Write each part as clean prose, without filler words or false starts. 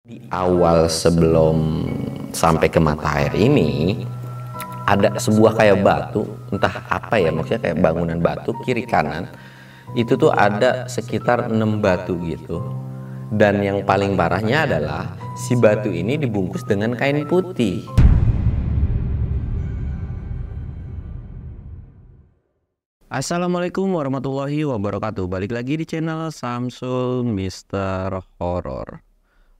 Di awal sebelum sampai ke mata air ini ada sebuah kayak batu, entah apa ya, maksudnya kayak bangunan batu kiri kanan. Itu tuh ada sekitar 6 batu gitu. Dan yang paling parahnya adalah si batu ini dibungkus dengan kain putih. Assalamualaikum warahmatullahi wabarakatuh. Balik lagi di channel Samsul Mister Horror.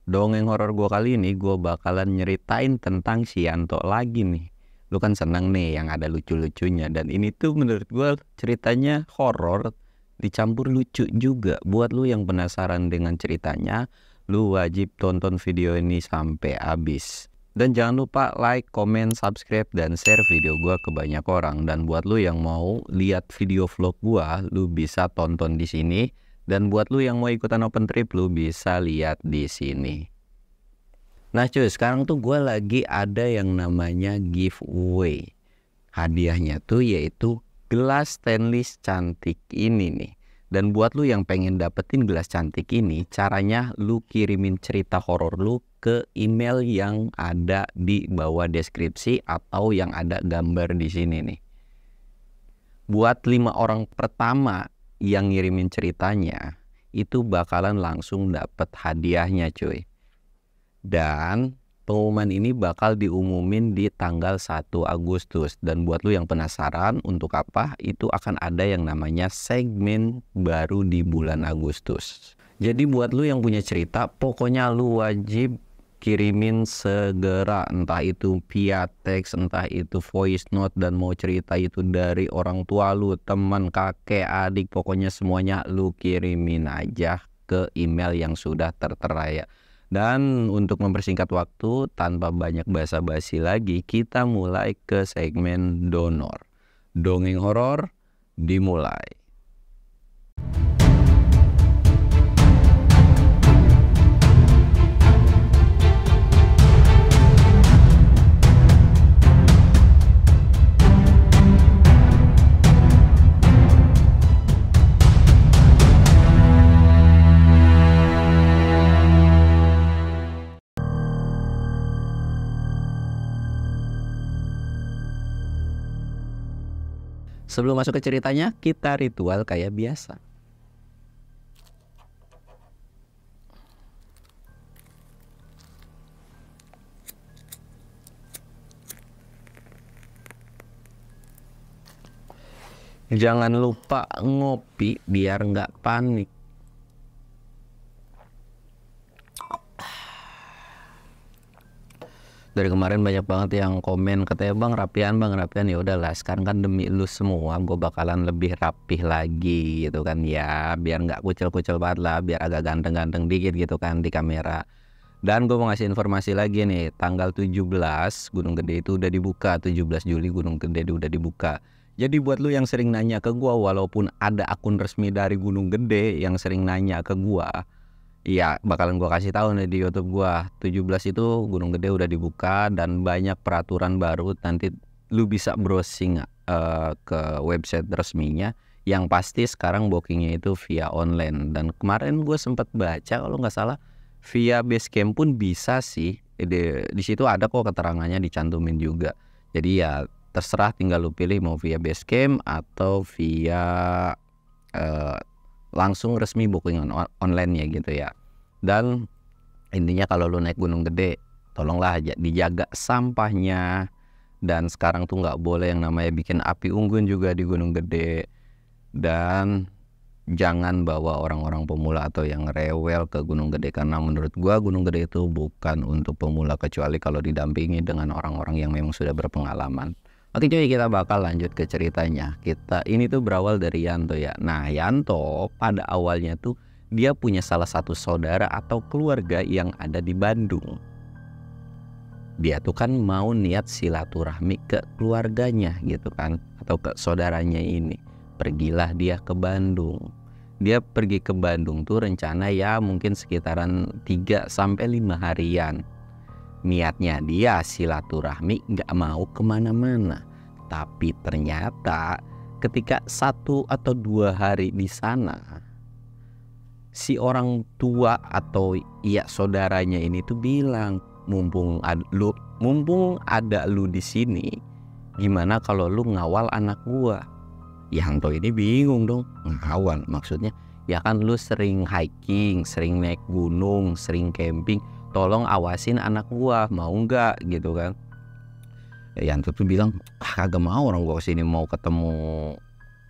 Dongeng horor gue kali ini gue bakalan nyeritain tentang si Yanto lagi nih. Lu kan seneng nih yang ada lucu-lucunya. Dan ini tuh menurut gue ceritanya horor dicampur lucu juga. Buat lu yang penasaran dengan ceritanya, lu wajib tonton video ini sampai habis. Dan jangan lupa like, comment, subscribe, dan share video gue ke banyak orang. Dan buat lu yang mau lihat video vlog gue, lu bisa tonton di sini. Dan buat lu yang mau ikutan open trip, lu bisa lihat di sini. Nah cuy, sekarang tuh gue lagi ada yang namanya giveaway. Hadiahnya tuh yaitu gelas stainless cantik ini nih. Dan buat lu yang pengen dapetin gelas cantik ini, caranya lu kirimin cerita horor lu ke email yang ada di bawah deskripsi atau yang ada gambar di sini nih. Buat 5 orang pertama yang ngirimin ceritanya, itu bakalan langsung dapet hadiahnya cuy. Dan pengumuman ini bakal diumumin di tanggal 1 Agustus. Dan buat lu yang penasaran untuk apa, itu akan ada yang namanya segmen baru di bulan Agustus. Jadi buat lu yang punya cerita, pokoknya lu wajib kirimin segera, entah itu via teks, entah itu voice note, dan mau cerita itu dari orang tua lu, teman, kakek, adik, pokoknya semuanya lu kirimin aja ke email yang sudah tertera ya. Dan untuk mempersingkat waktu tanpa banyak basa-basi lagi, kita mulai ke segmen donor. Dongeng horor dimulai. Sebelum masuk ke ceritanya, kita ritual kayak biasa. Jangan lupa ngopi biar nggak panik. Dari kemarin banyak banget yang komen katanya bang rapian, ya udahlah, sekarang kan demi lu semua gue bakalan lebih rapih lagi gitu kan ya, biar nggak kucel-kucel banget lah, biar agak ganteng-ganteng dikit gitu kan di kamera. Dan gue mau ngasih informasi lagi nih, tanggal 17 Gunung Gede itu udah dibuka, 17 Juli Gunung Gede udah dibuka. Jadi buat lu yang sering nanya ke gue, walaupun ada akun resmi dari Gunung Gede yang sering nanya ke gue, iya, bakalan gua kasih tahu nih di YouTube gua. 17 itu Gunung Gede udah dibuka dan banyak peraturan baru. Nanti lu bisa browsing ke website resminya. Yang pasti sekarang bookingnya itu via online. Dan kemarin gue sempat baca kalau nggak salah via Basecamp pun bisa sih. Di situ ada kok keterangannya dicantumin juga. Jadi ya terserah, tinggal lu pilih mau via Basecamp atau via langsung resmi booking online ya gitu ya. Dan intinya kalau lu naik Gunung Gede, tolonglah dijaga sampahnya. Dan sekarang tuh nggak boleh yang namanya bikin api unggun juga di Gunung Gede. Dan jangan bawa orang-orang pemula atau yang rewel ke Gunung Gede, karena menurut gua Gunung Gede itu bukan untuk pemula kecuali kalau didampingi dengan orang-orang yang memang sudah berpengalaman. Oke cuy, kita bakal lanjut ke ceritanya. Ini tuh berawal dari Yanto ya. Nah Yanto pada awalnya tuh dia punya salah satu saudara atau keluarga yang ada di Bandung. Dia tuh kan mau niat silaturahmi ke keluarganya gitu kan, atau ke saudaranya ini. Pergilah dia ke Bandung. Dia pergi ke Bandung tuh rencana ya mungkin sekitaran 3-5 harian. Niatnya dia silaturahmi, gak mau kemana-mana. Tapi ternyata ketika 1 atau 2 hari di sana, si orang tua atau ya saudaranya ini tuh bilang, mumpung ada lu di sini, gimana kalau lu ngawal anak gua? Yanto ini bingung dong, ngawal maksudnya ya kan lu sering hiking, sering naik gunung, sering camping, tolong awasin anak gua, mau nggak gitu kan. Yanto tuh bilang, kagak mau, orang gua kesini mau ketemu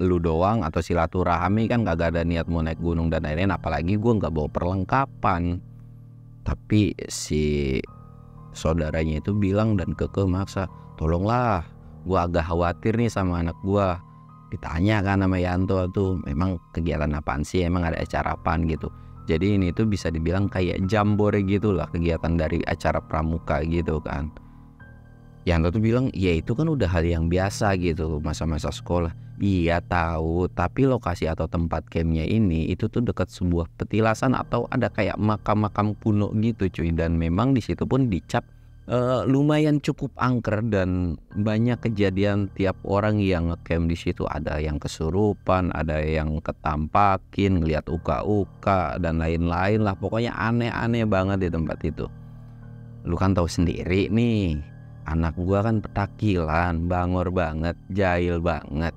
lu doang atau silaturahmi, kan kagak ada niat mau naik gunung dan lain-lain, apalagi gue nggak bawa perlengkapan. Tapi si saudaranya itu bilang dan kekeh maksa, tolonglah, gue agak khawatir nih sama anak gue. Ditanya kan sama Yanto tuh, memang kegiatan apaan sih, emang ada acara apaan gitu. Jadi ini tuh bisa dibilang kayak jambore gitu lah, kegiatan dari acara pramuka gitu kan. Yanto tuh bilang, ya itu kan udah hal yang biasa gitu masa-masa sekolah. Iya tahu, tapi lokasi atau tempat campnya ini itu tuh dekat sebuah petilasan atau ada kayak makam-makam kuno gitu cuy. Dan memang di situ pun dicap lumayan cukup angker dan banyak kejadian tiap orang yang ngecamp di situ. Ada yang kesurupan, ada yang ketampakin, ngeliat uka-uka dan lain-lain lah. Pokoknya aneh-aneh banget di tempat itu. Lu kan tahu sendiri nih, anak gua kan petakilan, bangor banget, jahil banget.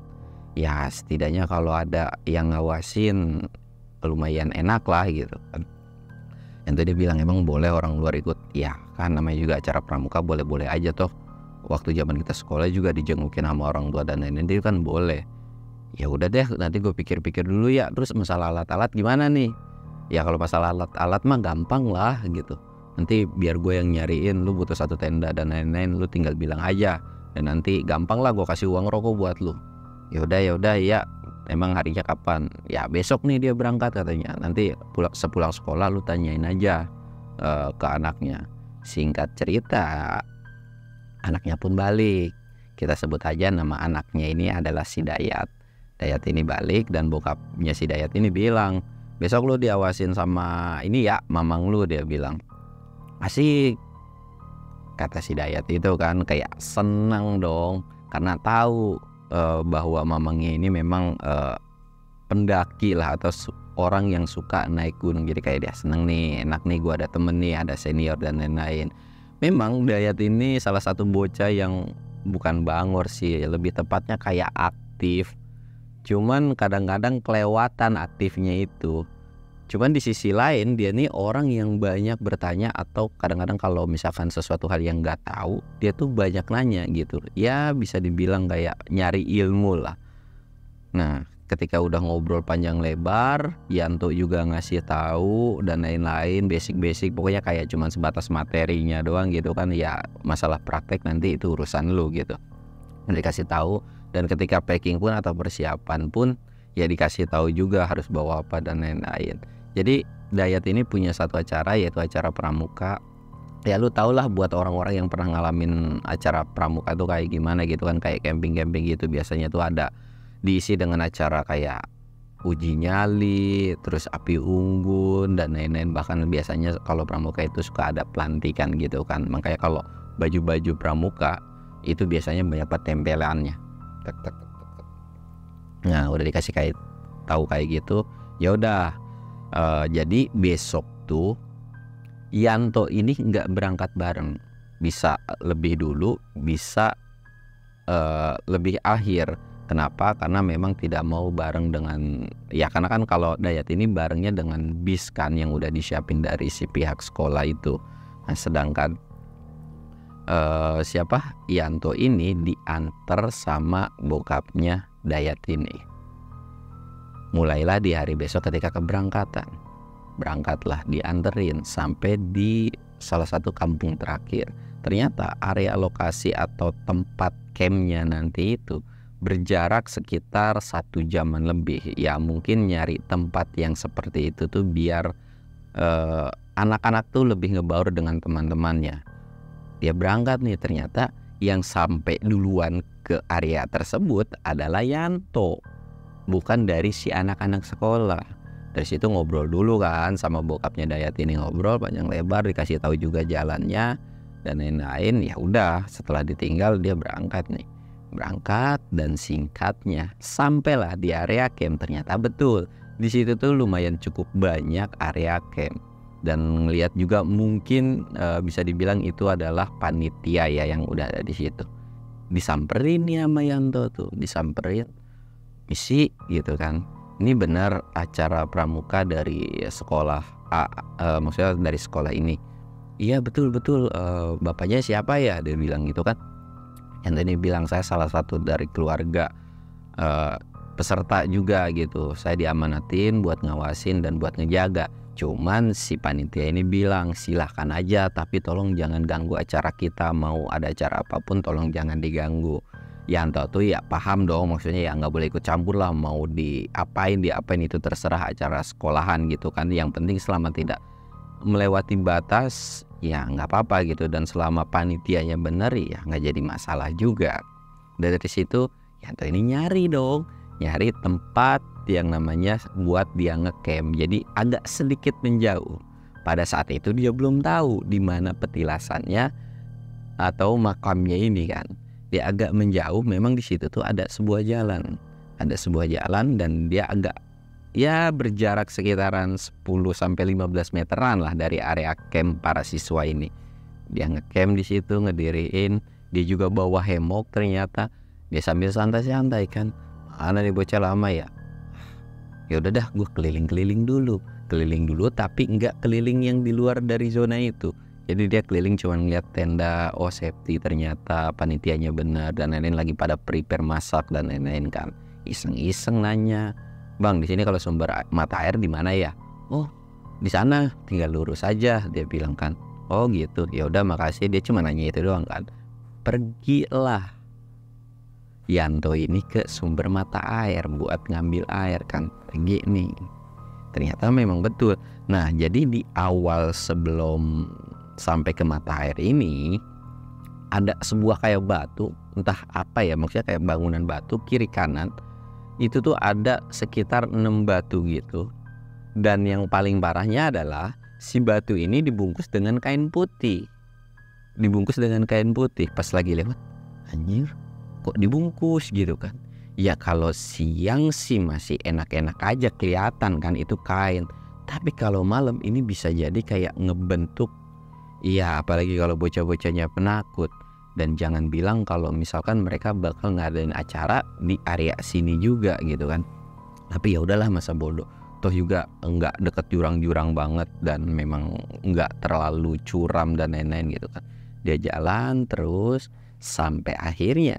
Ya setidaknya kalau ada yang ngawasin lumayan enak lah gitu kan. Yang tadi bilang, emang boleh orang luar ikut? Ya kan namanya juga acara pramuka, boleh-boleh aja toh. Waktu zaman kita sekolah juga dijengukin sama orang tua dan lain-lain, itu kan boleh. Ya udah deh, nanti gue pikir-pikir dulu ya. Terus masalah alat-alat gimana nih? Ya kalau masalah alat-alat mah gampang lah gitu. Nanti biar gue yang nyariin, lu butuh satu tenda dan lain-lain, lu tinggal bilang aja. Dan nanti gampang lah, gue kasih uang rokok buat lu. Yaudah ya, emang harinya kapan? Ya besok nih dia berangkat katanya. Nanti sepulang sekolah lu tanyain aja ke anaknya. Singkat cerita, anaknya pun balik. Kita sebut aja nama anaknya ini adalah si Dayat. Dayat ini balik dan bokapnya si Dayat ini bilang, besok lu diawasin sama ini ya, mamang lu, dia bilang. Asik, kata si Dayat itu kan, kayak senang dong karena tahu bahwa mamangnya ini memang pendaki lah atau orang yang suka naik gunung. Jadi kayak dia seneng nih, enak nih, gua ada temen nih, ada senior dan lain-lain. Memang Dayat ini salah satu bocah yang bukan bangor sih, lebih tepatnya kayak aktif. Cuman kadang-kadang kelewatan aktifnya itu. Cuman di sisi lain dia nih orang yang banyak bertanya, atau kadang-kadang kalau misalkan sesuatu hal yang nggak tahu, dia tuh banyak nanya gitu. Ya bisa dibilang kayak nyari ilmu lah. Nah ketika udah ngobrol panjang lebar, Yanto juga ngasih tahu dan lain-lain, basic-basic, pokoknya kayak cuman sebatas materinya doang gitu kan. Ya masalah praktek nanti itu urusan lu gitu. Dikasih tahu, dan ketika packing pun atau persiapan pun ya dikasih tahu juga harus bawa apa dan lain-lain. Jadi Dayat ini punya satu acara, yaitu acara pramuka. Ya lu tau lah buat orang-orang yang pernah ngalamin acara pramuka tuh kayak gimana gitu kan, kayak camping-camping gitu. Biasanya tuh ada diisi dengan acara kayak uji nyali, terus api unggun dan lain-lain. Bahkan biasanya kalau pramuka itu suka ada pelantikan gitu kan. Makanya kalau baju-baju pramuka itu biasanya banyak tempelannya. Nah udah dikasih kayak tahu kayak gitu, ya udah. Jadi besok tuh Yanto ini nggak berangkat bareng, bisa lebih dulu, bisa lebih akhir. Kenapa? Karena memang tidak mau bareng dengan, ya karena kan kalau Dayat ini barengnya dengan bis kan yang udah disiapin dari si pihak sekolah itu. Nah sedangkan Yanto ini diantar sama bokapnya Dayat ini. Mulailah di hari besok ketika keberangkatan, berangkatlah, dianterin sampai di salah satu kampung terakhir. Ternyata area lokasi atau tempat campnya nanti itu berjarak sekitar 1 jaman lebih. Ya mungkin nyari tempat yang seperti itu tuh biar anak-anak tuh lebih ngebaur dengan teman-temannya. Dia berangkat nih, ternyata yang sampai duluan ke area tersebut adalah Yanto, bukan dari si anak-anak sekolah. Dari situ ngobrol dulu kan sama bokapnya Dayat ini, ngobrol panjang lebar, dikasih tahu juga jalannya dan lain-lain. Ya udah, setelah ditinggal dia berangkat dan singkatnya sampailah di area camp. Ternyata betul Di situ tuh lumayan cukup banyak area camp, dan ngelihat juga mungkin bisa dibilang itu adalah panitia ya yang udah ada di situ. Disamperin nih sama Yanto tuh, disamperin, misi gitu kan. Ini benar acara pramuka dari sekolah maksudnya dari sekolah ini. Iya betul, bapaknya siapa ya, dia bilang gitu kan. Yang tadi bilang saya salah satu dari keluarga peserta juga gitu. Saya diamanatin buat ngawasin dan buat ngejaga. Cuman si panitia ini bilang silahkan aja, tapi tolong jangan ganggu acara kita. Mau ada acara apapun tolong jangan diganggu. Yanto tuh ya paham dong, maksudnya ya nggak boleh ikut campur lah, mau diapain itu terserah acara sekolahan gitu kan. Yang penting selama tidak melewati batas ya nggak apa-apa gitu, dan selama panitianya bener ya nggak jadi masalah juga. Dari situ Yanto ini nyari tempat yang namanya buat dia ngecamp, jadi agak sedikit menjauh. Pada saat itu dia belum tahu di mana petilasannya atau makamnya ini kan. Dia agak menjauh, memang di situ tuh ada sebuah jalan dan dia agak ya berjarak sekitaran 10-15 meteran lah dari area camp para siswa ini. Dia ngecamp di situ, ngediriin, dia juga bawa hemok ternyata. Dia sambil santai-santai kan, mana nih bocah lama ya. Ya udah dah, gue keliling dulu tapi nggak keliling yang di luar dari zona itu. Jadi dia keliling cuman ngeliat tenda, oh safety ternyata, panitianya benar dan lain-lain, lagi pada prepare masak dan lain-lain kan. Iseng-iseng nanya, "Bang, di sini kalau sumber mata air di mana ya?" "Oh, di sana, tinggal lurus aja," dia bilang kan. "Oh gitu, ya udah makasih." Dia cuma nanya itu doang kan. Pergilah Yanto ini ke sumber mata air buat ngambil air kan. Pergi nih. Ternyata memang betul. Nah, jadi di awal sebelum sampai ke mata air ini ada sebuah kayak batu, entah apa ya, maksudnya kayak bangunan batu kiri kanan. Itu tuh ada sekitar 6 batu gitu. Dan yang paling parahnya adalah si batu ini dibungkus dengan kain putih. Pas lagi lewat, anjir, kok dibungkus gitu kan. Ya kalau siang sih masih enak-enak aja kelihatan kan itu kain. Tapi kalau malam ini bisa jadi kayak ngebentuk. Iya, apalagi kalau bocah-bocahnya penakut. Dan jangan bilang kalau misalkan mereka bakal ngadain acara di area sini juga gitu kan. Tapi ya udahlah, masa bodoh. Toh juga enggak deket jurang-jurang banget dan memang enggak terlalu curam dan lain-lain gitu kan. Dia jalan terus sampai akhirnya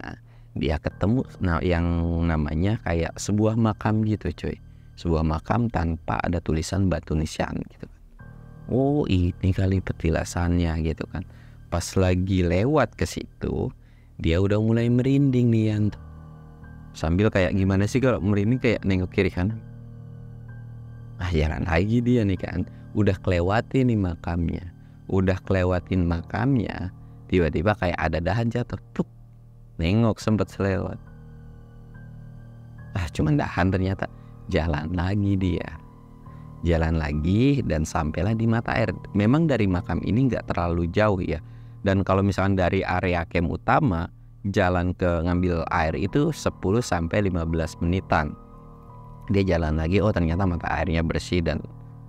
dia ketemu yang namanya kayak sebuah makam gitu cuy. Sebuah makam tanpa ada tulisan batu nisan gitu. Oh, ini kali petilasannya gitu kan. Pas lagi lewat ke situ, dia udah mulai merinding nih Yanto. Sambil kayak gimana sih kalau merinding, kayak nengok kiri kanan. Jalan lagi dia nih kan. Udah kelewatin makamnya. Tiba-tiba kayak ada dahan jatuh. Tuk. Nengok sempet selewat. Cuman dahan ternyata. Jalan lagi dan sampailah di mata air. Memang dari makam ini nggak terlalu jauh ya. Dan kalau misalkan dari area camp utama jalan ke ngambil air itu 10-15 menitan. Dia jalan lagi, oh ternyata mata airnya bersih dan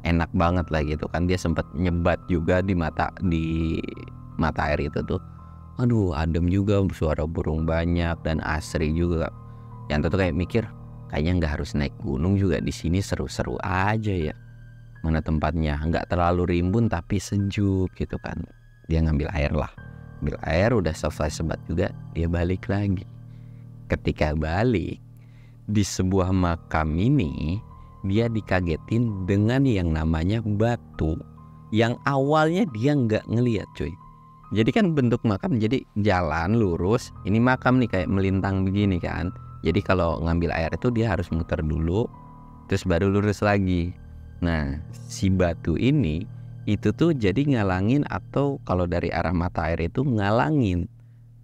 enak banget lah gitu kan. Dia sempat nyebat juga di mata air itu tuh. Aduh, adem juga, suara burung banyak dan asri juga. Yang tuh kayak mikir, kayaknya nggak harus naik gunung juga, di sini seru-seru aja ya. Mana tempatnya nggak terlalu rimbun tapi sejuk gitu kan. Dia ngambil air udah selesai sebat juga, dia balik lagi. Ketika balik di sebuah makam ini, dia dikagetin dengan yang namanya batu yang awalnya dia nggak ngelihat cuy. Jadi kan bentuk makam, jadi jalan lurus, ini makam nih kayak melintang begini kan. Jadi kalau ngambil air itu dia harus muter dulu, terus baru lurus lagi. Nah, si batu ini itu tuh jadi ngalangin, atau kalau dari arah mata air itu ngalangin.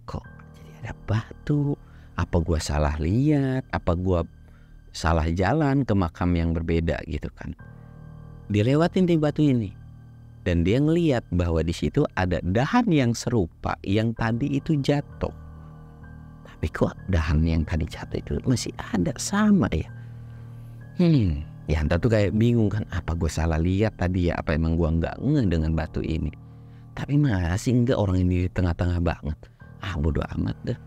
Kok jadi ada batu? Apa gua salah lihat? Apa gua salah jalan ke makam yang berbeda gitu kan? Dilewatin di batu ini. Dan dia ngelihat bahwa di situ ada dahan yang serupa yang tadi itu jatuh. Tapi kok dahan yang tadi jatuh itu masih ada, sama ya? Yanto tuh kayak bingung kan, apa gue salah lihat tadi ya, apa emang gue nggak ngeh dengan batu ini. Tapi masih enggak, orang ini di tengah-tengah banget. Bodo amat deh.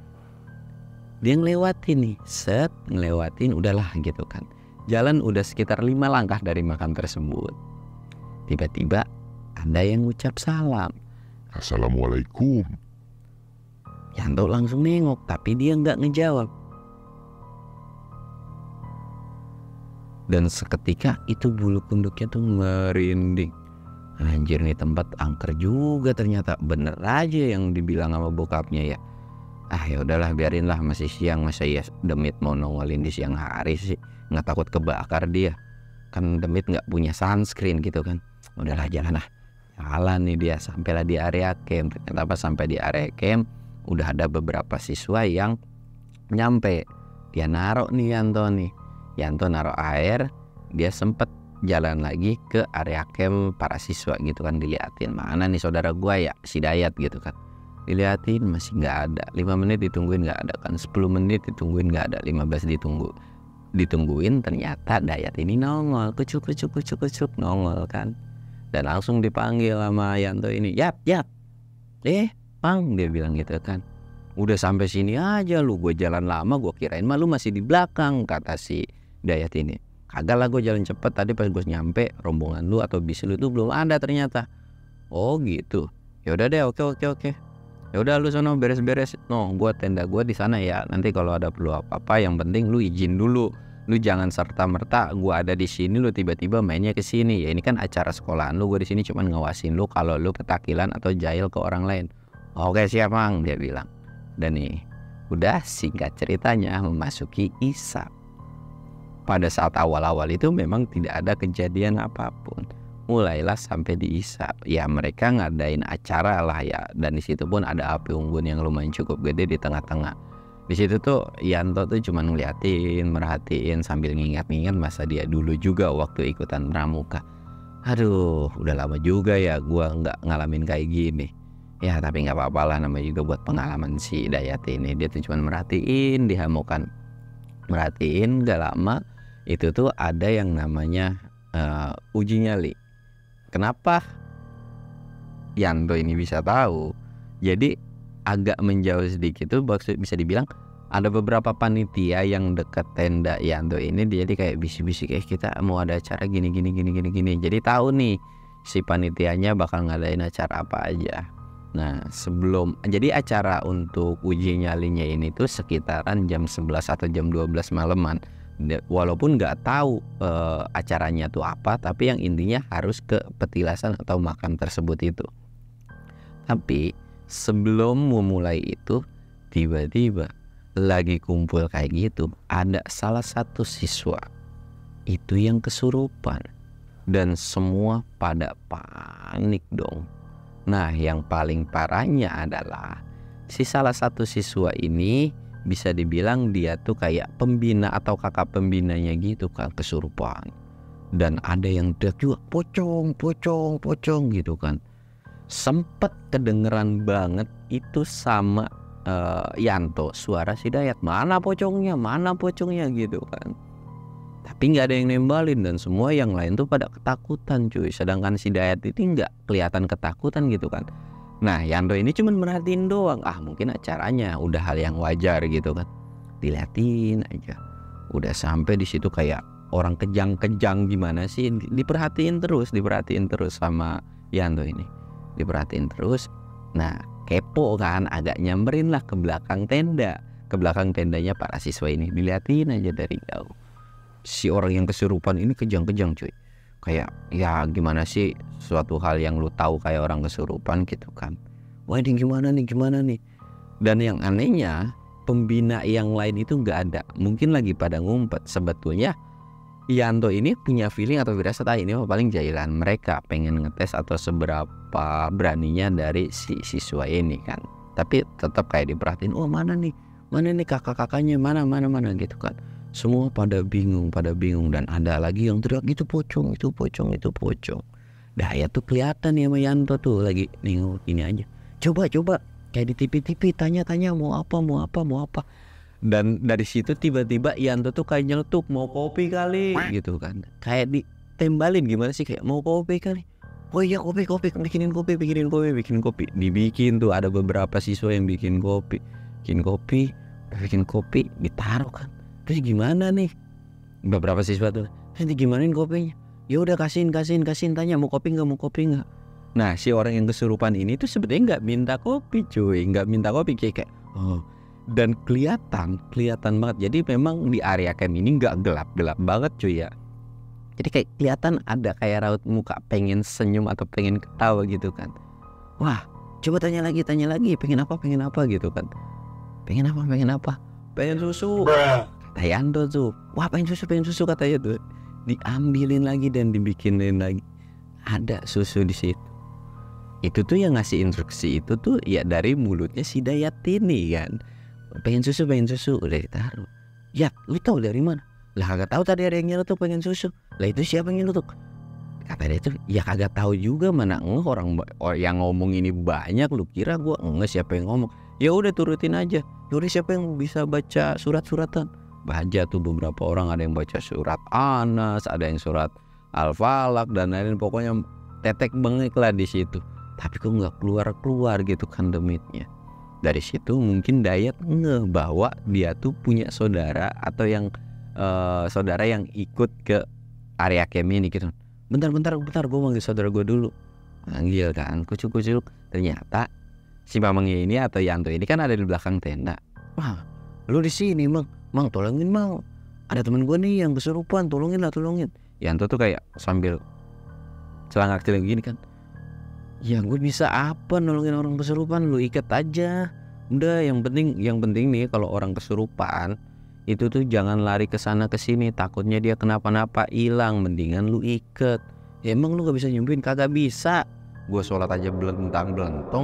Dia ngelewatin nih, ngelewatin udahlah gitu kan. Jalan udah sekitar 5 langkah dari makam tersebut. Tiba-tiba ada yang ngucap salam. Assalamualaikum. Yanto langsung nengok, tapi dia nggak ngejawab. Dan seketika itu bulu kunduknya tuh merinding. Anjir, nih tempat angker juga ternyata. Bener aja yang dibilang sama bokapnya ya. Ya udahlah, biarin lah, masih siang, masa ya Demit mau nongolin di siang hari sih. Nggak takut kebakar dia. Kan Demit nggak punya sunscreen gitu kan. Udahlah, jalan lah. Jalan nih dia, sampailah di area camp. Ternyata pas sampai di area camp udah ada beberapa siswa yang nyampe. Dia naruh nih Yanto naruh air. Dia sempet jalan lagi ke area camp para siswa gitu kan, diliatin mana nih saudara gua ya, si Dayat gitu kan. Diliatin masih nggak ada. 5 menit ditungguin nggak ada kan, 10 menit ditungguin nggak ada, 15 ditungguin. Ternyata Dayat ini nongol, kucuk nongol kan. Dan langsung dipanggil sama Yanto ini, yap Pang, dia bilang gitu kan. Udah sampai sini aja lu, gue jalan lama, gue kirain mah lu masih di belakang, kata si Dayat ini. Kagak lah, gue jalan cepet, tadi pas gue nyampe rombongan lu atau bis lu itu belum ada ternyata. Oh gitu. Ya udah deh, oke. Ya udah lu sono beres-beres. Gue tenda gue di sana ya. Nanti kalau ada perlu apa-apa, yang penting lu izin dulu. Lu jangan serta-merta gue ada di sini lu tiba-tiba mainnya ke sini. Ya ini kan acara sekolahan lu, gue di sini cuman ngawasin lu kalau lu petakilan atau jahil ke orang lain. Oke siap Mang, dia bilang. Dan nih, udah singkat ceritanya memasuki Isya. Pada saat awal-awal itu memang tidak ada kejadian apapun. Mulailah sampai di Isya. Ya mereka ngadain acara lah ya. Dan di situ pun ada api unggun yang lumayan cukup gede di tengah-tengah. Di situ tuh Yanto tuh cuma ngeliatin, merhatiin sambil ngingat-ngingat masa dia dulu juga waktu ikutan pramuka. Aduh, udah lama juga ya gua nggak ngalamin kayak gini. Ya tapi nggak apa-apa lah, namanya juga buat pengalaman si Dayat ini. Dia tuh cuma merhatiin, dihamukan. Merhatiin gak lama itu tuh ada yang namanya uji nyali. Kenapa Yanto ini bisa tahu? Jadi agak menjauh sedikit tuh bisa dibilang ada beberapa panitia yang dekat tenda Yanto ini. Jadi kayak bisik-bisik kita mau ada acara gini. Jadi tahu nih si panitianya bakal ngadain acara apa aja. Nah jadi acara untuk uji nyalinya ini tuh sekitaran jam 11 atau jam 12 malaman. Walaupun nggak tahu acaranya tuh apa, tapi yang intinya harus ke petilasan atau makam tersebut itu. Tapi sebelum memulai itu, tiba-tiba lagi kumpul kayak gitu, ada salah satu siswa itu yang kesurupan. Dan semua pada panik dong. Nah yang paling parahnya adalah si salah satu siswa ini bisa dibilang dia tuh kayak pembina atau kakak pembinanya gitu kan, kesurupan. Dan ada yang teriak juga pocong gitu kan. Sempet kedengeran banget itu sama Yanto, suara si Dayat, mana pocongnya gitu kan. Tapi nggak ada yang nembalin dan semua yang lain tuh pada ketakutan cuy. Sedangkan si Dayat ini nggak kelihatan ketakutan gitu kan. Nah Yanto ini cuma merhatiin doang. Mungkin acaranya udah hal yang wajar gitu kan. Diliatin aja. Udah sampai di situ kayak orang kejang-kejang gimana sih. Diperhatiin terus sama Yanto ini. Diperhatiin terus. Nah kepo kan, agak nyamperin lah ke belakang tenda. Ke belakang tendanya para siswa ini. Diliatin aja dari jauh. Si orang yang kesurupan ini kejang-kejang cuy. Kayak ya gimana sih suatu hal yang lu tahu kayak orang kesurupan gitu kan. Wah ini gimana nih. Dan yang anehnya pembina yang lain itu nggak ada. Mungkin lagi pada ngumpet. Sebetulnya Yanto ini punya feeling atau firasat ini paling jahilan. Mereka pengen ngetes atau seberapa beraninya dari si siswa ini kan. Tapi tetap kayak diperhatiin. Oh mana nih kakak-kakaknya mana gitu kan. Semua pada bingung dan ada lagi yang teriak itu pocong. Dayat tuh kelihatan ya sama Yanto tuh lagi nengok ini aja. Coba kayak di TV tanya-tanya mau apa. Dan dari situ tiba-tiba Yanto tuh kayak nyeletuk, mau kopi kali gitu kan. Kayak ditembalin gimana sih, kayak mau kopi kali. Oh iya kopi, bikinin kopi. Dibikin tuh, ada beberapa siswa yang bikin kopi, ditaruh kan. Terus gimana nih? Beberapa siswa tuh, terus digimanain kopinya? Ya udah kasihin, tanya mau kopi nggak? Nah si orang yang kesurupan ini tuh sebenarnya nggak minta kopi kayak oh. Dan kelihatan banget. Jadi memang di area camp ini nggak gelap banget cuy ya. Jadi kayak kelihatan ada kayak raut muka pengen senyum atau pengen ketawa gitu kan. Wah coba tanya lagi pengen apa gitu kan. Pengen apa? Pengen susu. Kata Yanto tuh, wah pengen susu katanya tuh. Diambilin lagi dan dibikinin lagi. Ada susu di situ. Itu tuh yang ngasih instruksi itu tuh ya dari mulutnya si Dayat ini kan. Pengen susu udah ditaruh. Ya lu tahu dari mana? Lah kagak tahu, tadi ada yang nyeletuk pengen susu. Lah itu siapa yang nyeletuk? Kata dia itu ya kagak tahu juga, mana orang yang ngomong ini banyak, lu kira gua siapa yang ngomong? Ya udah turutin aja. Yaudah siapa yang bisa baca surat-suratan? Baca tuh beberapa orang, ada yang baca surat Anas, ada yang surat Al-Falaq dan lain-lain, pokoknya tetek bengek lah di situ. Tapi kok nggak keluar gitu kan demitnya. Dari situ mungkin Dayat bahwa dia tuh punya saudara atau yang saudara yang ikut ke area camp ini gitu. Bentar gue manggil saudara gue dulu. Manggil kan, kucuk. Ternyata si mamangnya ini atau Yanto ini kan ada di belakang tenda. Wah, lu di sini mang tolongin mang. Ada temen gue nih yang kesurupan, tolongin. Yanto tuh kayak sambil celangak-celingak gini kan. Ya gue bisa apa nolongin orang kesurupan, lu ikat aja. Udah yang penting nih kalau orang kesurupan itu tuh jangan lari ke sana ke sini, takutnya dia kenapa-napa hilang, mendingan lu ikat. Ya, emang lu gak bisa nyembuhin? Kagak bisa. Gue sholat aja belentang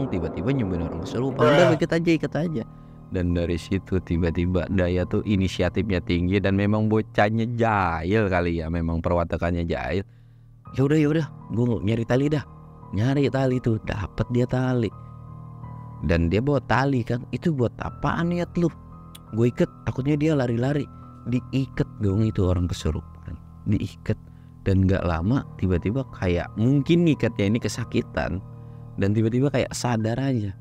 tiba-tiba nyembuhin orang kesurupan. Udah ikat aja. Dan dari situ tiba-tiba Daya tuh inisiatifnya tinggi dan memang bocahnya jahil kali ya, memang perwatakannya jahil. Ya udah, gue nyari tali dah. Nyari tali tuh, dapat dia tali. Dan dia bawa tali kan. Itu buat apaan niat lu? Gue ikat, takutnya dia lari-lari. Diikat dong itu orang kesurupan. Diikat. Dan gak lama tiba-tiba kayak mungkin ngikatnya ini kesakitan. Dan tiba-tiba kayak sadar aja.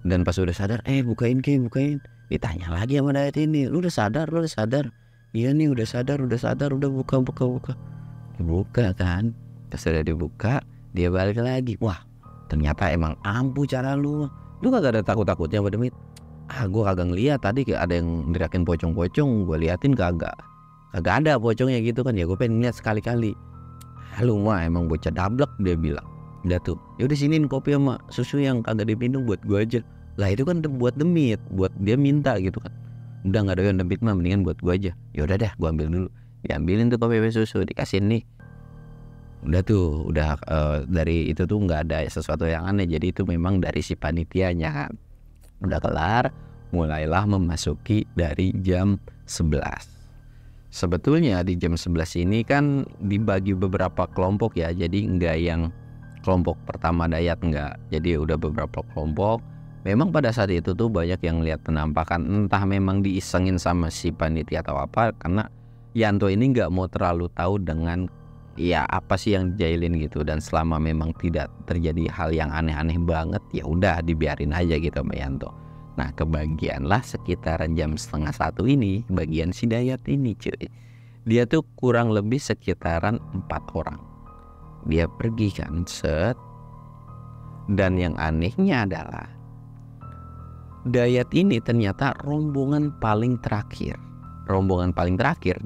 Dan pas udah sadar, bukain. Ditanya lagi sama Dayat ini, lu udah sadar? Iya nih udah sadar, udah buka. Buka kan. Pas udah dibuka, dia balik lagi. Wah ternyata emang ampuh cara lu kagak ada takut-takutnya pada demit. Gue kagak ngeliat tadi kayak ada yang neriakin pocong. Gue liatin kagak ada pocongnya gitu kan. Ya gue pengen lihat sekali-kali. Lu mah emang bocah dablek, dia bilang. Udah tuh, yaudah siniin kopi sama susu yang kagak diminum buat gue aja. Lah itu kan buat demit, buat dia minta gitu kan. Udah nggak ada yang demit mah, mendingan buat gue aja. Yaudah deh, gue ambil dulu. Diambilin tuh kopi sama susu, dikasihin nih. Udah tuh, dari itu tuh nggak ada sesuatu yang aneh. Jadi itu memang dari si panitianya kan. Udah kelar, mulailah memasuki dari jam 11. Sebetulnya di jam 11 ini kan dibagi beberapa kelompok ya. Jadi nggak yang kelompok pertama Dayat, nggak. Jadi udah beberapa kelompok. Memang pada saat itu tuh banyak yang lihat penampakan. Entah memang diisengin sama si panitia atau apa. Karena Yanto ini nggak mau terlalu tahu dengan ya apa sih yang dijailin gitu. Dan selama memang tidak terjadi hal yang aneh-aneh banget, ya udah dibiarin aja gitu sama Yanto. Nah kebagianlah sekitaran jam 12:30 ini, bagian si Dayat ini cuy. Dia tuh kurang lebih sekitaran 4 orang. Dia pergi kan, set. Dan yang anehnya adalah Dayat ini ternyata rombongan paling terakhir.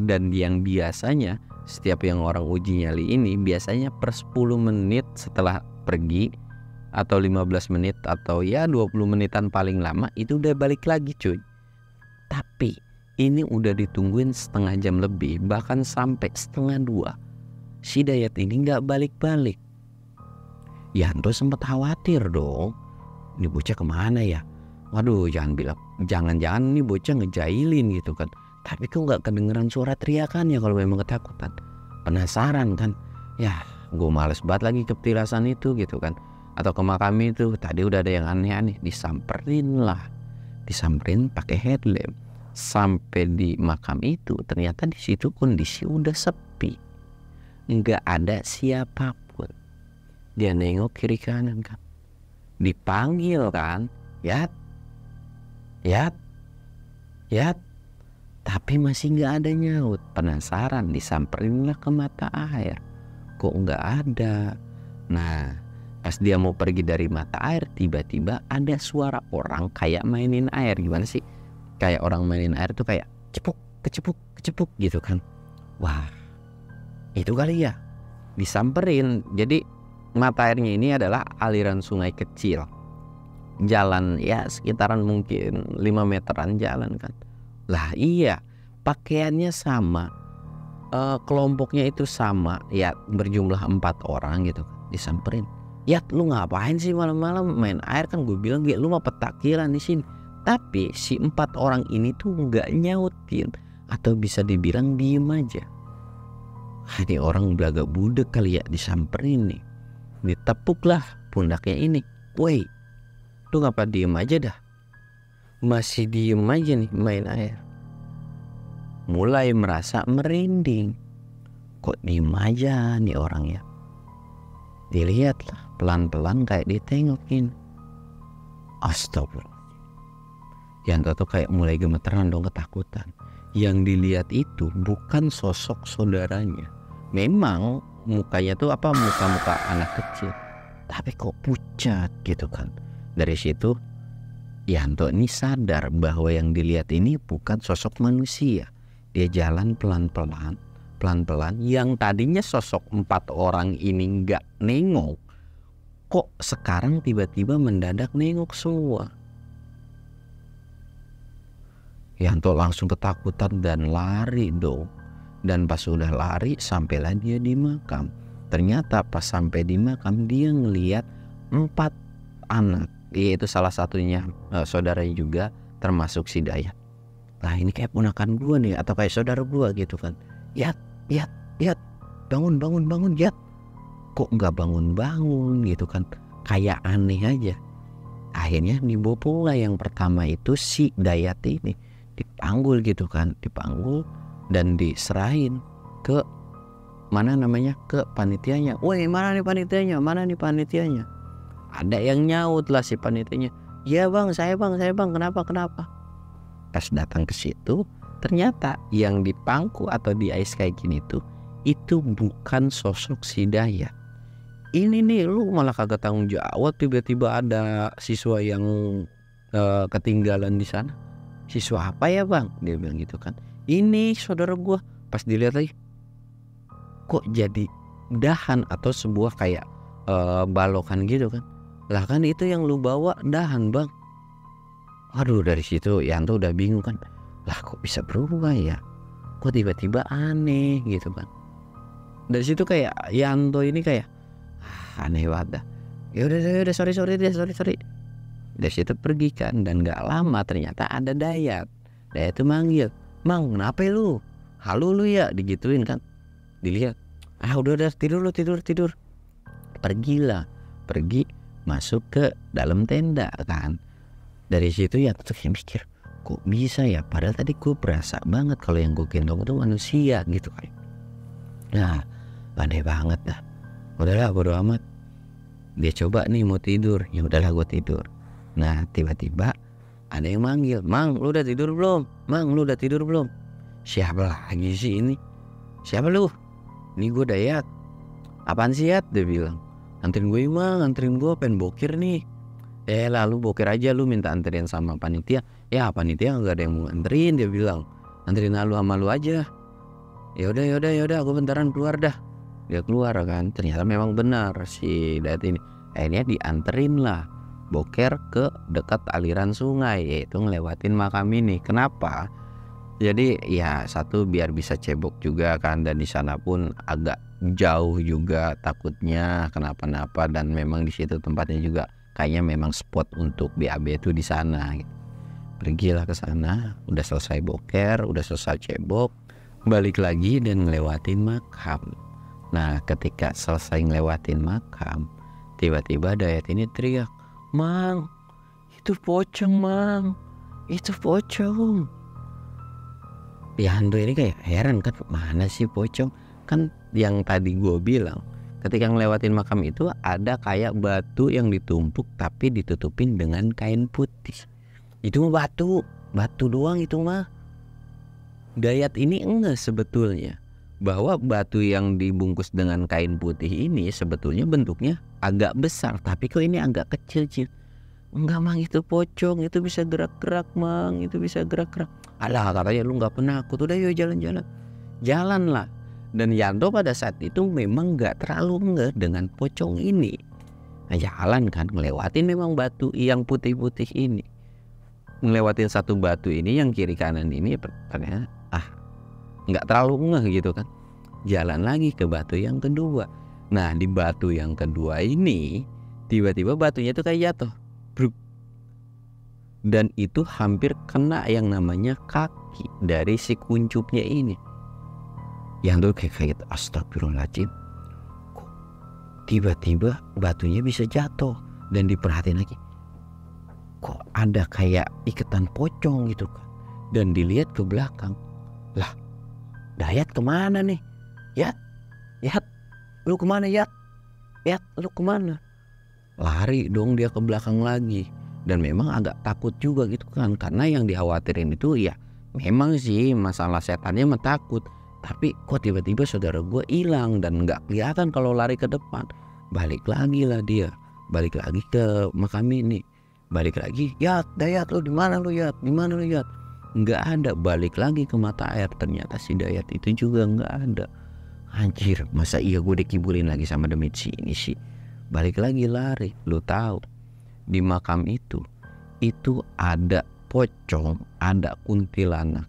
Dan yang biasanya setiap yang orang uji nyali ini biasanya per 10 menit setelah pergi, atau 15 menit atau ya 20 menitan paling lama itu udah balik lagi cuy. Tapi ini udah ditungguin setengah jam lebih, bahkan sampai 1:30. Si Dayat ini gak balik-balik. Yanto sempat khawatir dong, ini bocah kemana ya? Waduh, jangan-jangan ini bocah ngejailin gitu kan. Tapi kok gak kedengeran suara teriakannya kalau memang ketakutan. Penasaran kan. Ya gue males banget lagi ke petilasan itu gitu kan, atau ke makam itu. Tadi udah ada yang aneh-aneh. Disamperin pakai headlamp. Sampai di makam itu ternyata di situ kondisi udah sepi, nggak ada siapapun. Dia nengok kiri kanan kan, dipanggil kan, Yat, Yat, Yat, tapi masih nggak ada nyaut. Penasaran, disamperin lah ke mata air, kok nggak ada. Nah, pas dia mau pergi dari mata air, tiba-tiba ada suara orang kayak mainin air. Gimana sih? Kayak orang mainin air tuh kayak cepuk, kecepuk, kecepuk gitu kan. Wah, itu kali ya. Disamperin. Jadi mata airnya ini adalah aliran sungai kecil. Jalan ya sekitaran mungkin 5 meteran jalan kan. Lah iya, pakaiannya sama, kelompoknya itu sama ya, berjumlah 4 orang gitu kan. Disamperin, Yat, lu ngapain sih malam-malam main air? Kan gue bilang lu mah petakilan di sini. Tapi si 4 orang ini tuh nggak nyautin, atau bisa dibilang diem aja. Ini orang belaga budek kali ya, disamperin nih, ditepuklah pundaknya ini. Woi, lu ngapa diem aja dah? Masih diem aja nih main air. Mulai merasa merinding, kok diem aja nih orang ya. Dilihatlah pelan-pelan kayak ditengokin. Astagfirullah. Yanto tuh kayak mulai gemeteran dong, ketakutan. Yang dilihat itu bukan sosok saudaranya. Memang mukanya tuh muka-muka anak kecil, tapi kok pucat gitu kan. Dari situ Yanto ini sadar bahwa yang dilihat ini bukan sosok manusia. Dia jalan pelan-pelan. Yang tadinya sosok 4 orang ini nggak nengok, kok sekarang tiba-tiba mendadak nengok semua. Yanto langsung ketakutan dan lari dong. Dan pas sudah lari, sampailah dia di makam. Ternyata pas sampai di makam, dia ngelihat 4 anak, yaitu salah satunya saudaranya juga, termasuk si Dayat. Lah ini kayak ponakan gua nih, atau kayak saudara gua gitu kan. Yat, bangun, Yat. Kok nggak bangun gitu kan, kayak aneh aja. Akhirnya dibawa yang pertama itu si Dayat ini, dipanggul gitu kan, dipanggul dan diserahin ke ke panitianya. Woi, mana nih panitianya? Ada yang nyaut lah si panitianya. Ya bang, saya bang, kenapa? Pas datang ke situ, ternyata yang dipangku atau di ais kayak gini tuh, itu bukan sosok si Dayat. Ini nih, lu malah kagak tanggung jawab, tiba-tiba ada siswa yang ketinggalan di sana. Siswa apa ya bang? Dia bilang gitu kan. Ini saudara gua. Pas dilihat lagi, kok jadi dahan atau sebuah kayak balokan gitu kan. Lah kan itu yang lu bawa dahan bang. Aduh, dari situ Yanto udah bingung kan. Lah kok bisa berubah ya? Kok tiba-tiba aneh gitu kan. Dari situ kayak Yanto ini kayak aneh banget dah. Ya udah sorry. Dari situ pergi kan, dan gak lama ternyata ada Dayat. Dayat tuh manggil, Mang, kenapa lu? Halo lu ya, digituin kan. Dilihat, udah tidur. Pergi masuk ke dalam tenda kan. Dari situ ya tuh kayak mikir, kok bisa ya? Padahal tadi gue berasa banget kalau yang gue gendong itu manusia gitu kan. Nah, aneh banget dah. Udahlah, bodo amat. Dia coba nih mau tidur, ya udahlah gue tidur. Nah, tiba-tiba ada yang manggil, Mang, lu udah tidur belum? Siapa lagi sih ini? Siapa lu? Ini gue Dayat. Apaan sih Yat? Dia bilang, anterin gue pengen bokir nih. Lalu bokir aja, lu minta anterin sama panitia. Ya panitia gak ada yang mau anterin, dia bilang. Anterin lu sama lu aja. Yaudah, gue bentaran keluar dah. Dia keluar kan, ternyata memang benar si Dayat ini. Akhirnya dianterin lah boker ke dekat aliran sungai, yaitu ngelewatin makam ini. Kenapa? Jadi ya satu biar bisa cebok juga kan, dan di sana pun agak jauh juga, takutnya kenapa-napa, dan memang di situ tempatnya juga kayaknya memang spot untuk BAB itu di sana. Pergilah ke sana, udah selesai boker, udah selesai cebok, balik lagi dan ngelewatin makam. Nah, ketika selesai ngelewatin makam, tiba-tiba Dayat ini teriak, Mang, itu pocong, Mang, itu pocong. Yanto ini kayak heran kan, mana sih pocong? Kan yang tadi gue bilang, ketika ngelewatin makam itu ada kayak batu yang ditumpuk tapi ditutupin dengan kain putih. Itu mah batu doang itu mah. Dayat ini enggak sebetulnya, bahwa batu yang dibungkus dengan kain putih ini sebetulnya bentuknya agak besar, tapi kok ini agak kecil. Enggak mang, itu pocong, itu bisa gerak-gerak mang, itu bisa gerak-gerak. Alah katanya lu nggak penakut, udah yuk jalan-jalan. Jalan lah. Dan Yanto pada saat itu memang nggak terlalu ngeh dengan pocong ini. Nah jalan kan, ngelewatin memang batu yang putih-putih ini. Ngelewatin satu batu ini yang kiri kanan ini ternyata nggak terlalu ngeh gitu kan. Jalan lagi ke batu yang kedua. Nah di batu yang kedua ini tiba-tiba batunya tuh kayak jatuh. Bruk. Dan itu hampir kena yang namanya kaki dari si kuncupnya ini. Yang tuh kayak astagfirullahaladzim, kok tiba-tiba batunya bisa jatuh. Dan diperhatiin lagi, kok ada kayak iketan pocong gitu kan. Dan dilihat ke belakang, lah Dayat kemana nih? Yat, lu kemana Yat? Yat, lu kemana? Lari dong dia ke belakang lagi. Dan memang agak takut juga gitu kan, karena yang dikhawatirin itu ya memang sih masalah setannya mah takut, tapi kok tiba-tiba saudara gue hilang dan nggak kelihatan kalau lari ke depan. Balik lagi lah dia, balik lagi ke makam ini, balik lagi, Yat, Dayat lu di mana lu Yat, di mana lu Yat? Nggak ada. Balik lagi ke mata air, ternyata si Dayat itu juga nggak ada. Anjir, masa iya gue dikibulin lagi sama demit ini sih. Balik lagi lari. Lu tahu di makam itu ada pocong, ada kuntilanak,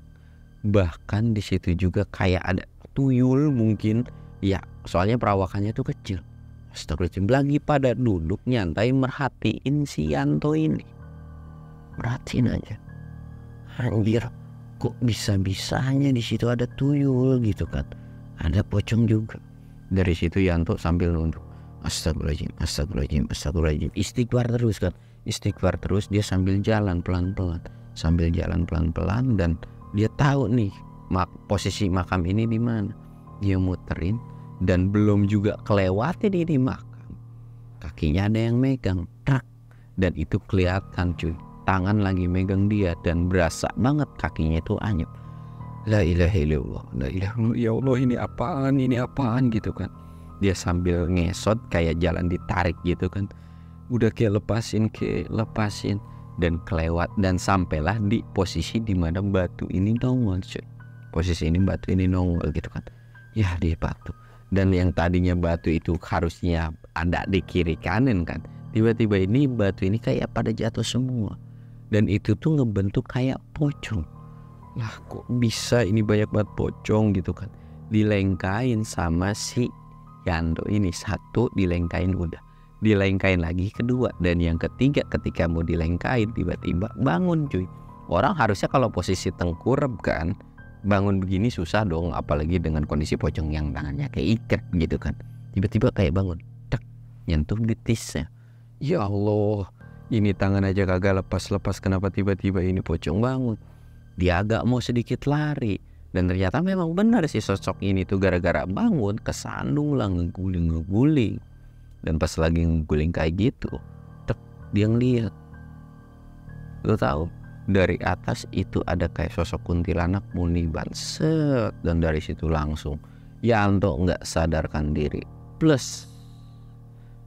bahkan di situ juga kayak ada tuyul mungkin ya, soalnya perawakannya tuh kecil. Astagfirullahaladzim, lagi pada duduk nyantai merhatiin si Yanto ini. Merhatiin aja. Anjir, kok bisa-bisanya di situ ada tuyul gitu kan, ada pocong juga. Dari situ Yanto sambil nunduk, astagfirullahaladzim, istighfar terus kan, istighfar terus. Dia sambil jalan pelan-pelan, dan dia tahu nih posisi makam ini di mana. Dia muterin dan belum juga kelewatin ini makam, kakinya ada yang megang, trak, dan itu kelihatan cuy, tangan lagi megang dia dan berasa banget kakinya itu anyep. La ilaha illallah, la ilaha illallah, ya Allah ini apaan gitu kan. Dia sambil ngesot kayak jalan ditarik gitu kan, udah kayak lepasin dan kelewat, dan sampailah di posisi dimana batu ini nongol cuy. Posisi ini batu ini nongol gitu kan, ya di batu. Dan yang tadinya batu itu harusnya ada di kiri kanan kan, tiba-tiba ini batu ini kayak pada jatuh semua, dan itu tuh ngebentuk kayak pocong. Lah kok bisa ini banyak banget pocong gitu kan. Dilengkain sama si Yanto ini, satu dilengkain udah, dilengkain lagi kedua, dan yang ketiga ketika mau dilengkain tiba-tiba bangun cuy. Orang harusnya kalau posisi tengkurap kan, bangun begini susah dong, apalagi dengan kondisi pocong yang tangannya kayak ikat gitu kan. Tiba-tiba kayak bangun, tek, nyentuh di tisnya. Ya Allah, ini tangan aja kagak lepas-lepas, kenapa tiba-tiba ini pocong bangun. Dia agak mau sedikit lari, dan ternyata memang benar si sosok ini tuh gara-gara bangun kesandung lah, ngeguling. Dan pas lagi ngeguling kayak gitu, tek, dia ngeliat. Lo tahu, dari atas itu ada kayak sosok kuntilanak muniban, set, dan dari situ langsung Yanto nggak sadarkan diri. Plus,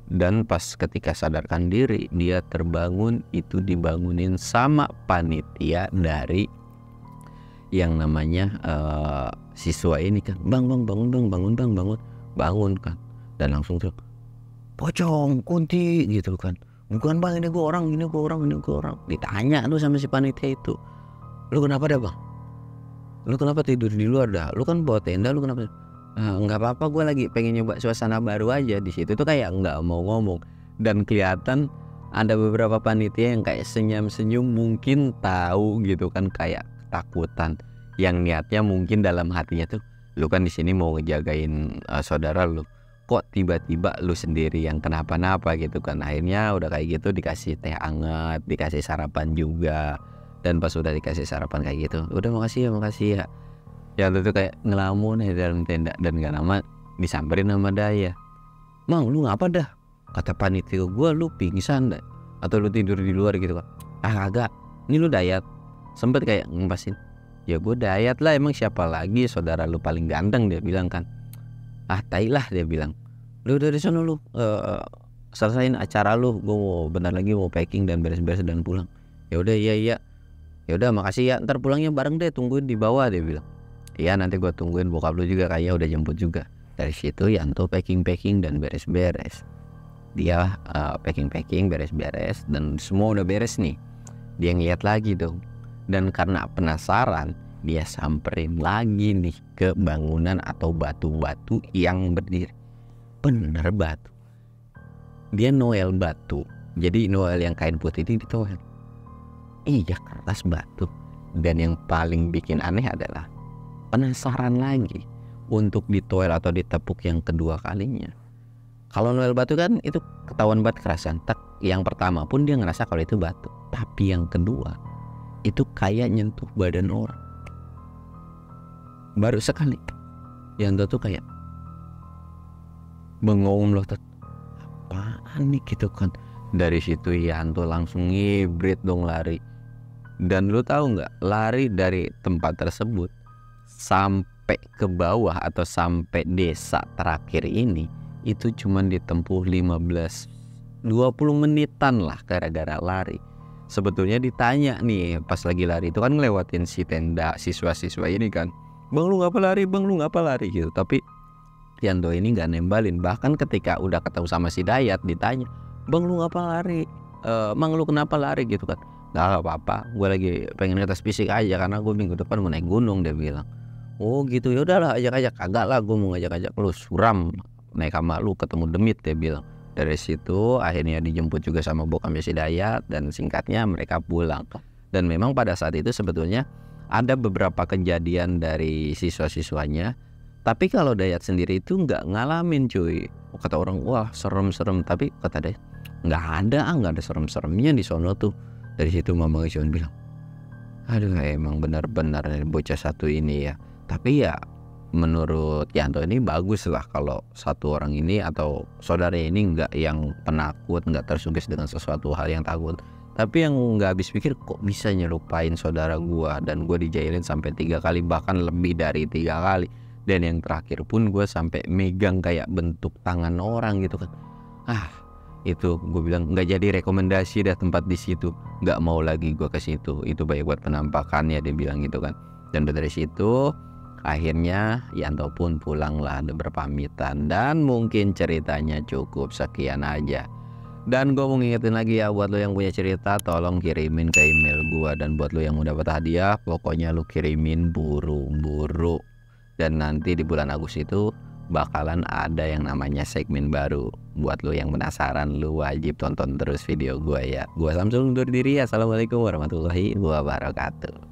dan pas ketika sadarkan diri dia terbangun, itu dibangunin sama panitia dari yang namanya siswa ini kan, bangun kan, dan langsung tuh pocong, kunti gitu kan. Bukan bang, ini gue orang. Ditanya tuh sama si panitia itu, lu kenapa dah bang? Lu kenapa tidur di luar dah? Lu kan bawa tenda, lu kenapa? Nggak apa-apa, gue lagi pengen nyoba suasana baru aja. Di situ tuh kayak nggak mau ngomong, dan kelihatan ada beberapa panitia yang kayak senyum-senyum, mungkin tahu gitu kan, kayak takutan. Yang niatnya mungkin dalam hatinya tuh, lu kan di sini mau ngejagain saudara lu, kok tiba-tiba lu sendiri yang kenapa-napa gitu kan. Akhirnya udah kayak gitu dikasih teh hangat, dikasih sarapan juga. Dan pas udah dikasih sarapan kayak gitu, udah makasih ya, Yanto tuh kayak ngelamun ya dalam tenda, dan gak lama disamperin sama Dayat. "Mang, lu ngapa dah?" Kata panitia gue, "Lu pingsan dah atau lu tidur di luar gitu kan?" "Ah kagak, ini lu Dayat." Sempet kayak ngempasin, "Ya gue Dayat lah, emang siapa lagi, saudara lu paling ganteng," dia bilang kan. "Ah tai lah," dia bilang, "Lu dari sana lu selesain acara lu, gue mau bentar lagi mau packing dan beres-beres dan pulang." "Ya udah, iya iya, ya udah makasih ya, ntar pulangnya bareng deh, tungguin di bawah," dia bilang. "Iya nanti gue tungguin, bokap lu juga kayaknya udah jemput juga." Dari situ Yanto packing dan beres-beres. Dia packing beres-beres dan semua udah beres nih. Dia ngeliat lagi dong, dan karena penasaran dia samperin lagi nih ke bangunan atau batu-batu yang berdiri. Bener batu, dia noel batu. Jadi noel yang kain putih ini ditoel. Iya, kertas batu. Dan yang paling bikin aneh adalah penasaran lagi untuk ditoel atau ditepuk yang kedua kalinya. Kalau noel batu kan itu ketahuan banget kerasan. Yang pertama pun dia ngerasa kalau itu batu, tapi yang kedua itu kayak nyentuh badan orang. Baru sekali Yanto tuh kayak bengong loh, apaan nih gitu kan. Dari situ Yanto langsung ngibrit dong lari. Dan lu tahu nggak, lari dari tempat tersebut sampai ke bawah atau sampai desa terakhir ini itu cuman ditempuh 15-20 menitan lah gara-gara lari. Sebetulnya ditanya nih pas lagi lari itu kan ngelewatin si tenda siswa-siswa ini kan, "Bang lu ngapa lari, bang lu ngapa lari," gitu. Tapi Yanto ini nggak nembalin. Bahkan ketika udah ketemu sama si Dayat ditanya, "Bang lu ngapa lari, Mang lu kenapa lari," gitu kan. "Nggak apa-apa, gue lagi pengen ngetes fisik aja karena gue minggu depan mau naik gunung," dia bilang. "Oh gitu, ya udahlah ajak-ajak." "Kagak lah, gue mau ngajak-ajak lu suram naik sama lu ketemu demit," dia bilang. Dari situ akhirnya dijemput juga sama bokapnya si Dayat, dan singkatnya mereka pulang. Dan memang pada saat itu sebetulnya ada beberapa kejadian dari siswa-siswanya, tapi kalau Dayat sendiri itu nggak ngalamin cuy. Kata orang, "Wah serem-serem," tapi kata Dayat nggak ada serem-seremnya di sono tuh. Dari situ Mama cuma bilang, "Aduh emang benar-benar bocah satu ini ya." Tapi ya menurut Yanto ini bagus lah kalau satu orang ini atau saudara ini nggak yang penakut, nggak tersugesti dengan sesuatu hal yang takut, tapi yang nggak habis pikir kok bisa nyerupain saudara gua, dan gua dijailin sampai 3 kali, bahkan lebih dari 3 kali. Dan yang terakhir pun gua sampai megang kayak bentuk tangan orang gitu kan. Itu gue bilang nggak jadi rekomendasi dah tempat di situ, nggak mau lagi gue ke situ, itu baik buat penampakannya, dia bilang gitu kan. Dan dari situ akhirnya Yanto pun pulang lah, berpamitan, dan mungkin ceritanya cukup sekian aja. Dan gue mau ngingetin lagi ya, buat lo yang punya cerita tolong kirimin ke email gue, dan buat lo yang mau dapat hadiah pokoknya lo kirimin buru-buru. Dan nanti di bulan Agustus itu bakalan ada yang namanya segmen baru. Buat lo yang penasaran, lo wajib tonton terus video gue ya. Gue Samsul undur diri. Assalamualaikum warahmatullahi wabarakatuh.